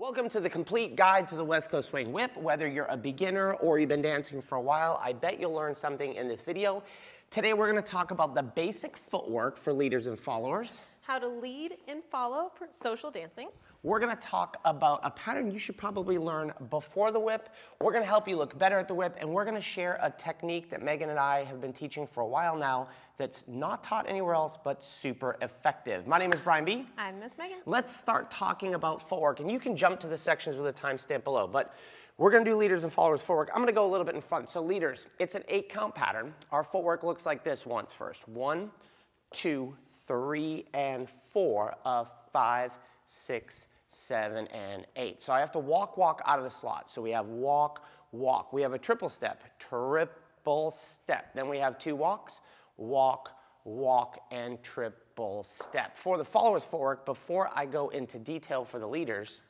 Welcome to the complete guide to the West Coast Swing Whip. Whether you're a beginner or you've been dancing for a while, I bet you'll learn something in this video. Today we're going to talk about the basic footwork for leaders and followers. How to lead and follow for social dancing. We're going to talk about a pattern you should probably learn before the whip. We're going to help you look better at the whip, and we're going to share a technique that Megan and I have been teaching for a while now that's not taught anywhere else but super effective. My name is Brian B. I'm Miss Megan. Let's start talking about footwork, and you can jump to the sections with a timestamp below, but we're going to do leaders and followers footwork. I'm going to go a little bit in front. So leaders, it's an 8-count pattern. Our footwork looks like this once first. 1, 2, 3, and 4 of 5, 6, 7, and 8. So I have to walk out of the slot. So we have walk. We have a triple step. Then we have 2 walks. Walk, and triple step. For the followers footwork, before I go into detail for the leaders.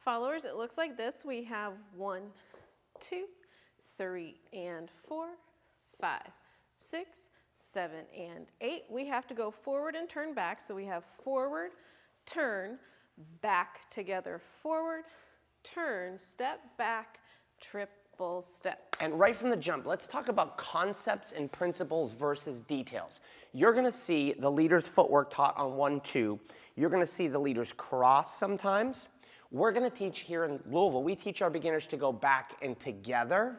Followers, it looks like this. We have 1, 2, 3, and 4, 5, 6, 7, and 8. We have to go forward and turn back. So we have forward, turn, back together, forward, turn, step, back, triple step. And right from the jump, let's talk about concepts and principles versus details. You're going to see the leader's footwork taught on 1, 2. You're going to see the leaders cross sometimes. We're going to teach here in Louisville, we teach our beginners to go back and together.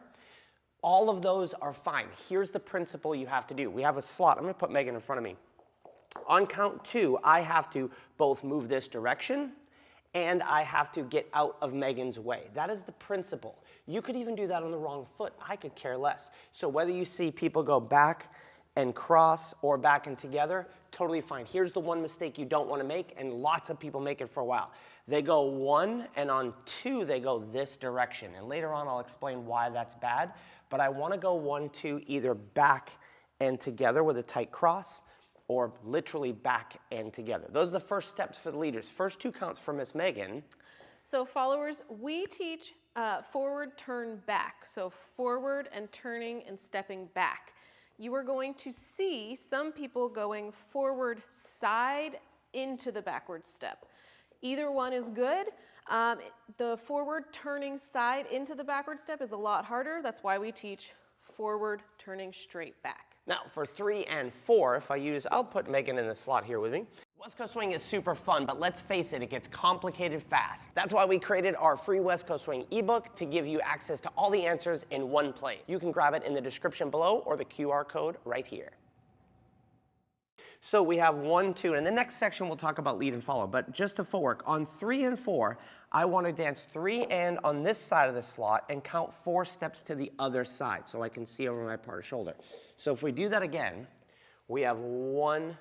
All of those are fine. Here's the principle you have to do. We have a slot. I'm going to put Megan in front of me. On count 2, I have to both move this direction and I have to get out of Megan's way. That is the principle. You could even do that on the wrong foot. I could care less. So whether you see people go back and cross or back and together, totally fine. Here's the one mistake you don't want to make, and lots of people make it for a while. They go 1, and on 2, they go this direction. And later on, I'll explain why that's bad. But I want to go 1, 2, either back and together with a tight cross, or literally back and together. Those are the first steps for the leaders. First 2 counts for Miss Megan. So followers, we teach forward, turn, back. So forward and turning and stepping back. You are going to see some people going forward side into the backward step. Either one is good. The forward turning side into the backward step is a lot harder. That's why we teach forward turning straight back. Now for 3 and 4, I'll put Megan in the slot here with me. West Coast Swing is super fun, but let's face it, it gets complicated fast. That's why we created our free West Coast Swing ebook to give you access to all the answers in one place. You can grab it in the description below or the QR code right here. So we have 1, 2, and in the next section we'll talk about lead and follow, but just the footwork. On 3 and 4, I want to dance 3 and on this side of the slot and count 4 steps to the other side so I can see over my part of shoulder. So if we do that again, we have 1,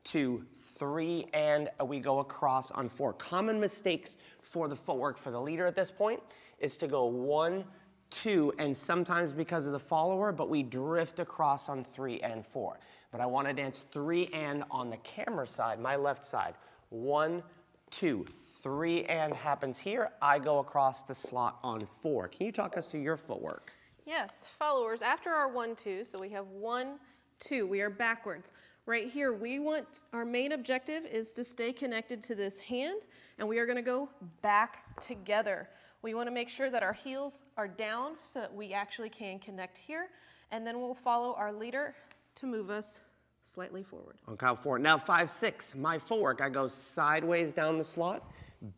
2, 3, and we go across on 4. Common mistakes for the footwork for the leader at this point is to go 1, 2, and sometimes because of the follower, but we drift across on 3 and 4. But I want to dance 3 and on the camera side, my left side. 1, 2, 3 and happens here. I go across the slot on 4. Can you talk us through your footwork? Yes, followers, after our 1, 2, so we have 1, 2, we are backwards. Right here, our main objective is to stay connected to this hand, and we are going to go back together. We want to make sure that our heels are down so that we actually can connect here, and then we'll follow our leader to move us slightly forward. On count 4. Now 5, 6, my footwork, I go sideways down the slot,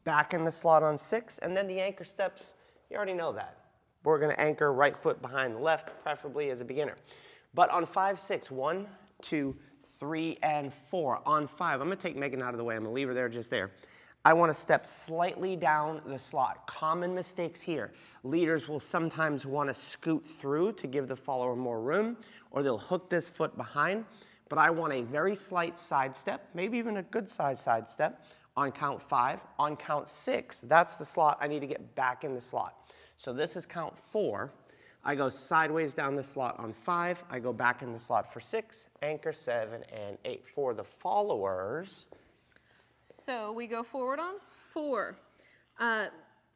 back in the slot on 6, and then the anchor steps, you already know that. We're going to anchor right foot behind the left, preferably as a beginner. But on 5, 6, 1, 2, 3, and 4. On 5, I'm going to take Megan out of the way. I'm going to leave her there, just there. I want to step slightly down the slot. Common mistakes here. Leaders will sometimes want to scoot through to give the follower more room, or they'll hook this foot behind. But I want a very slight side step, maybe even a good size side step, on count 5. On count 6, that's the slot I need to get back in the slot. So this is count 4. I go sideways down the slot on 5. I go back in the slot for 6, anchor 7, and 8. For the followers. So we go forward on 4.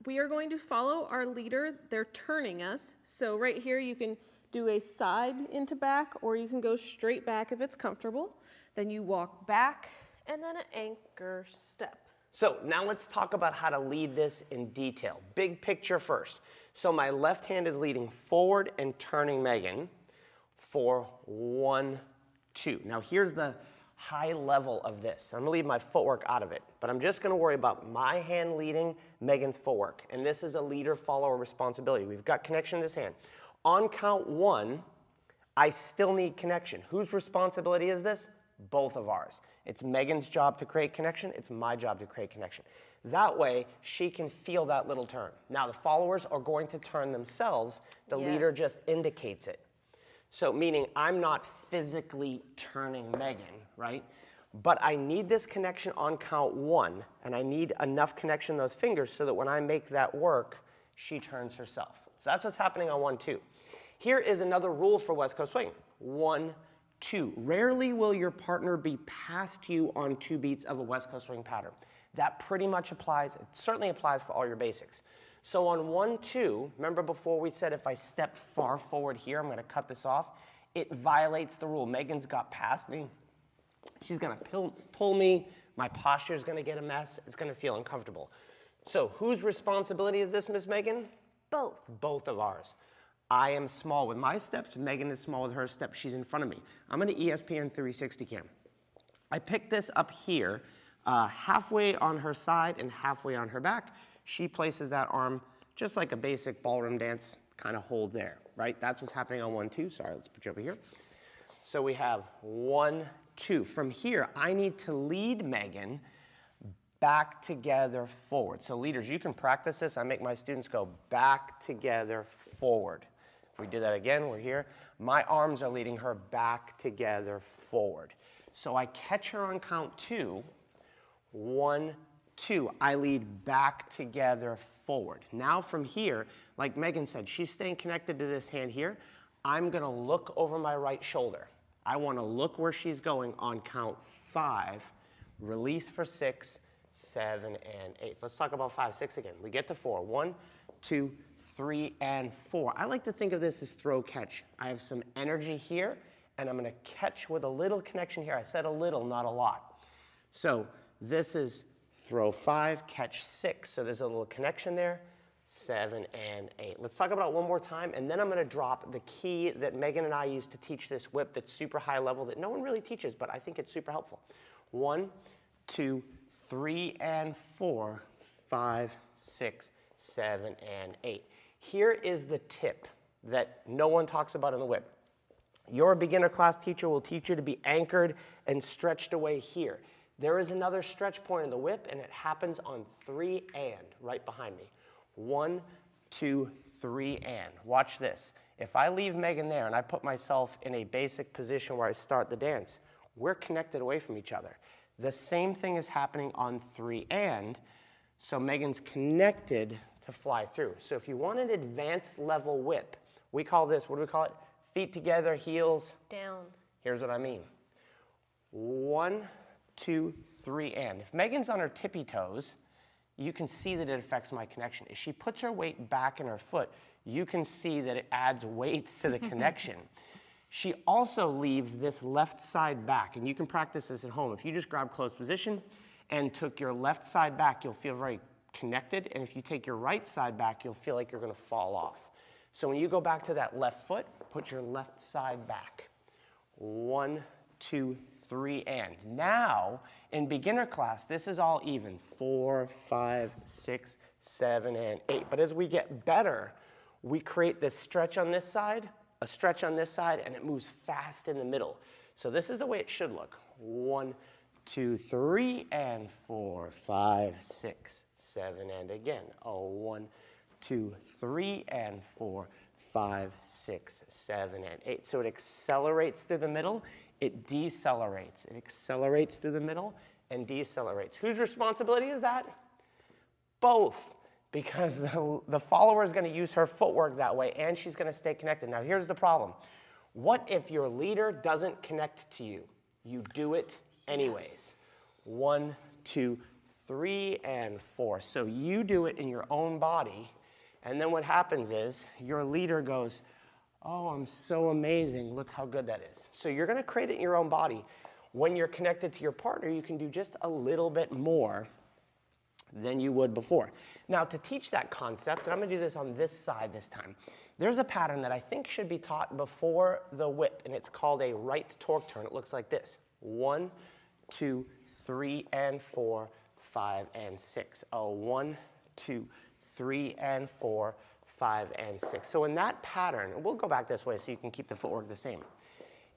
We are going to follow our leader. They're turning us. So right here you can do a side into back, or you can go straight back if it's comfortable. Then you walk back, and then an anchor step. So now let's talk about how to lead this in detail. Big picture first. So my left hand is leading forward and turning Megan for 1, 2. Now here's the high level of this. I'm gonna leave my footwork out of it, but I'm just gonna worry about my hand leading Megan's footwork. And this is a leader-follower responsibility. We've got connection in this hand. On count 1, I still need connection. Whose responsibility is this? Both of ours. It's Megan's job to create connection. It's my job to create connection. That way, she can feel that little turn. Now, the followers are going to turn themselves. The leader just indicates it. So meaning I'm not physically turning Megan, right? But I need this connection on count 1, and I need enough connection in those fingers so that when I make that work, she turns herself. So that's what's happening on 1, 2. Here is another rule for West Coast swing. 1, 2. Rarely will your partner be past you on 2 beats of a West Coast swing pattern. That pretty much applies, it certainly applies for all your basics. So on 1, 2, remember before we said if I step far forward here, I'm gonna cut this off, it violates the rule. Megan's got past me, she's gonna pull me, my posture's gonna get a mess, it's gonna feel uncomfortable. So whose responsibility is this, Miss Megan? Both. Both of ours. I am small with my steps, Megan is small with her steps, she's in front of me. I'm gonna ESPN 360 cam. I pick this up here, halfway on her side and halfway on her back. She places that arm just like a basic ballroom dance kind of hold there, right? That's what's happening on 1, 2. Sorry, let's put you over here. So we have 1, 2. From here, I need to lead Megan back together forward. So leaders, you can practice this. I make my students go back together forward. If we do that again, we're here. My arms are leading her back together forward. So I catch her on count 2. 1, 2. I lead back together forward. Now from here, like Megan said, she's staying connected to this hand here. I'm gonna look over my right shoulder. I wanna look where she's going on count 5. Release for 6, 7, and 8. Let's talk about 5, 6 again. We get to 4. 1, 2, 3, and 4. I like to think of this as throw catch. I have some energy here, and I'm gonna catch with a little connection here. I said a little, not a lot. So this is throw 5, catch 6. So there's a little connection there, 7 and 8. Let's talk about it one more time, and then I'm gonna drop the key that Megan and I use to teach this whip that's super high level that no one really teaches, but I think it's super helpful. 1, 2, 3, and 4, 5, 6, 7, and 8. Here is the tip that no one talks about in the whip. Your beginner class teacher will teach you to be anchored and stretched away here. There is another stretch point in the whip, and it happens on 3 and, right behind me. 1, 2, 3 and. Watch this. If I leave Megan there and I put myself in a basic position where I start the dance, we're connected away from each other. The same thing is happening on 3 and, so Megan's connected to fly through. So if you want an advanced level whip, we call this, what do we call it? Feet together, heels down. Here's what I mean. 1, 2, 3, and. If Megan's on her tippy toes, you can see that it affects my connection. If she puts her weight back in her foot, you can see that it adds weight to the connection. She also leaves this left side back, and you can practice this at home. If you just grab closed position and took your left side back, you'll feel very connected, and if you take your right side back, you'll feel like you're gonna fall off. So when you go back to that left foot, put your left side back. 1, 2, 3, and. Now, in beginner class, this is all even. 4, 5, 6, 7, and 8. But as we get better, we create this stretch on this side, a stretch on this side, and it moves fast in the middle. So this is the way it should look. 1, 2, 3, and 4, 5, 6, 7, and again. 1, 2, 3, and 4, 5, 6, 7, and 8. So it accelerates through the middle, it decelerates. It accelerates through the middle and decelerates. Whose responsibility is that? Both, because the follower is going to use her footwork that way, and she's going to stay connected. Now, here's the problem. What if your leader doesn't connect to you? You do it anyways. 1, 2, 3, and 4. So you do it in your own body, and then what happens is your leader goes, oh, I'm so amazing. Look how good that is. So you're going to create it in your own body. When you're connected to your partner, you can do just a little bit more than you would before. Now, to teach that concept, and I'm going to do this on this side this time, there's a pattern that I think should be taught before the whip, and it's called a right torque turn. It looks like this. 1, 2, 3, and 4, 5, and 6. 1, 2, 3, and 4, 5, and 6. So in that pattern, and we'll go back this way so you can keep the footwork the same.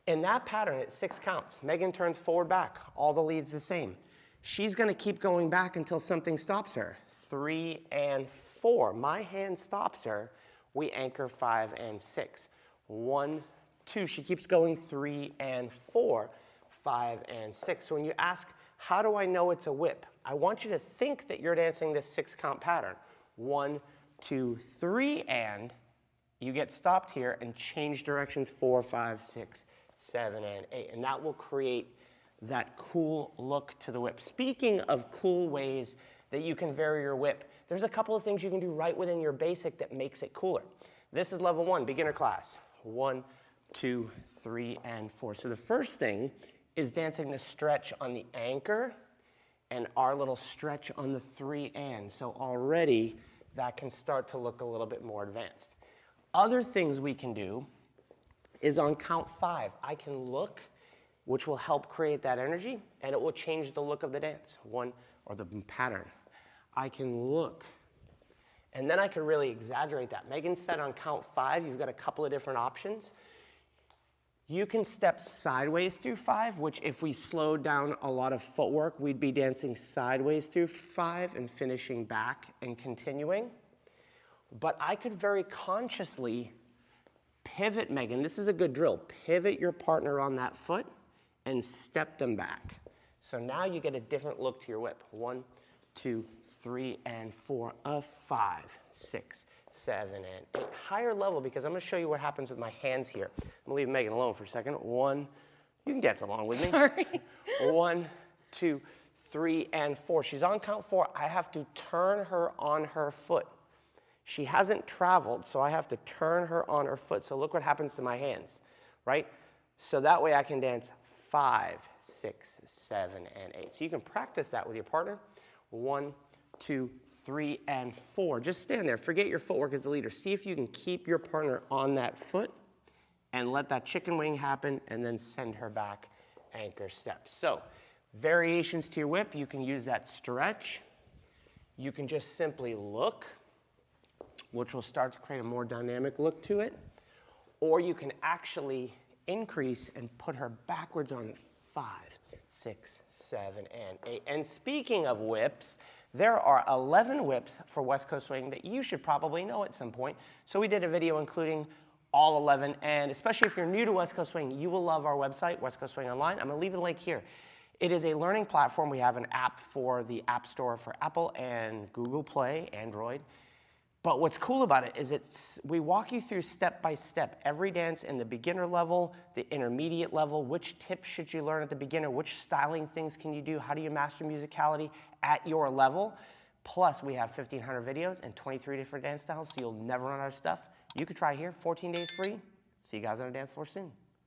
In that pattern, it's 6 counts. Megan turns forward, back. All the leads the same. She's going to keep going back until something stops her. 3 and 4. My hand stops her. We anchor 5 and 6. 1, 2. She keeps going 3 and 4, 5 and 6. So when you ask, how do I know it's a whip? I want you to think that you're dancing this 6 count pattern. 1, 2, 3, and you get stopped here and change directions 4, 5, 6, 7, and 8. And that will create that cool look to the whip. Speaking of cool ways that you can vary your whip, there's a couple of things you can do right within your basic that makes it cooler. This is level 1, beginner class. 1, 2, 3, and 4. So the first thing is dancing the stretch on the anchor and our little stretch on the 3 and. So already that can start to look a little bit more advanced. Other things we can do is on count 5. I can look, which will help create that energy, and it will change the look of the dance, or the pattern. I can look, and then I can really exaggerate that. Megan said on count 5, you've got a couple of different options. You can step sideways through 5, which if we slowed down a lot of footwork, we'd be dancing sideways through 5 and finishing back and continuing. But I could very consciously pivot, Megan. This is a good drill. Pivot your partner on that foot and step them back. So now you get a different look to your whip. 1, 2, 3, and 4, 5, 6, 7, and 8. Higher level, because I'm going to show you what happens with my hands here. I'm going to leave Megan alone for a second. 1, you can dance along with me. Sorry. 1, 2, 3, and 4. She's on count 4. I have to turn her on her foot. She hasn't traveled, so I have to turn her on her foot. So look what happens to my hands, right? So that way I can dance 5, 6, 7, and 8. So you can practice that with your partner. 1, 2, 3, and 4. Just stand there. Forget your footwork as the leader. See if you can keep your partner on that foot and let that chicken wing happen and then send her back, anchor step. So variations to your whip, you can use that stretch. You can just simply look, which will start to create a more dynamic look to it. Or you can actually increase and put her backwards on 5, 6, 7, and 8. And speaking of whips, there are 11 whips for West Coast Swing that you should probably know at some point. So we did a video including all 11, and especially if you're new to West Coast Swing, you will love our website, West Coast Swing Online. I'm going to leave the link here. It is a learning platform. We have an app for the App Store for Apple and Google Play, Android. But what's cool about it is we walk you through step by step every dance in the beginner level, the intermediate level, which tips should you learn at the beginner, which styling things can you do, how do you master musicality at your level. Plus, we have 1,500 videos and 23 different dance styles, so you'll never run out of stuff. You could try here, 14 days free. See you guys on the dance floor soon.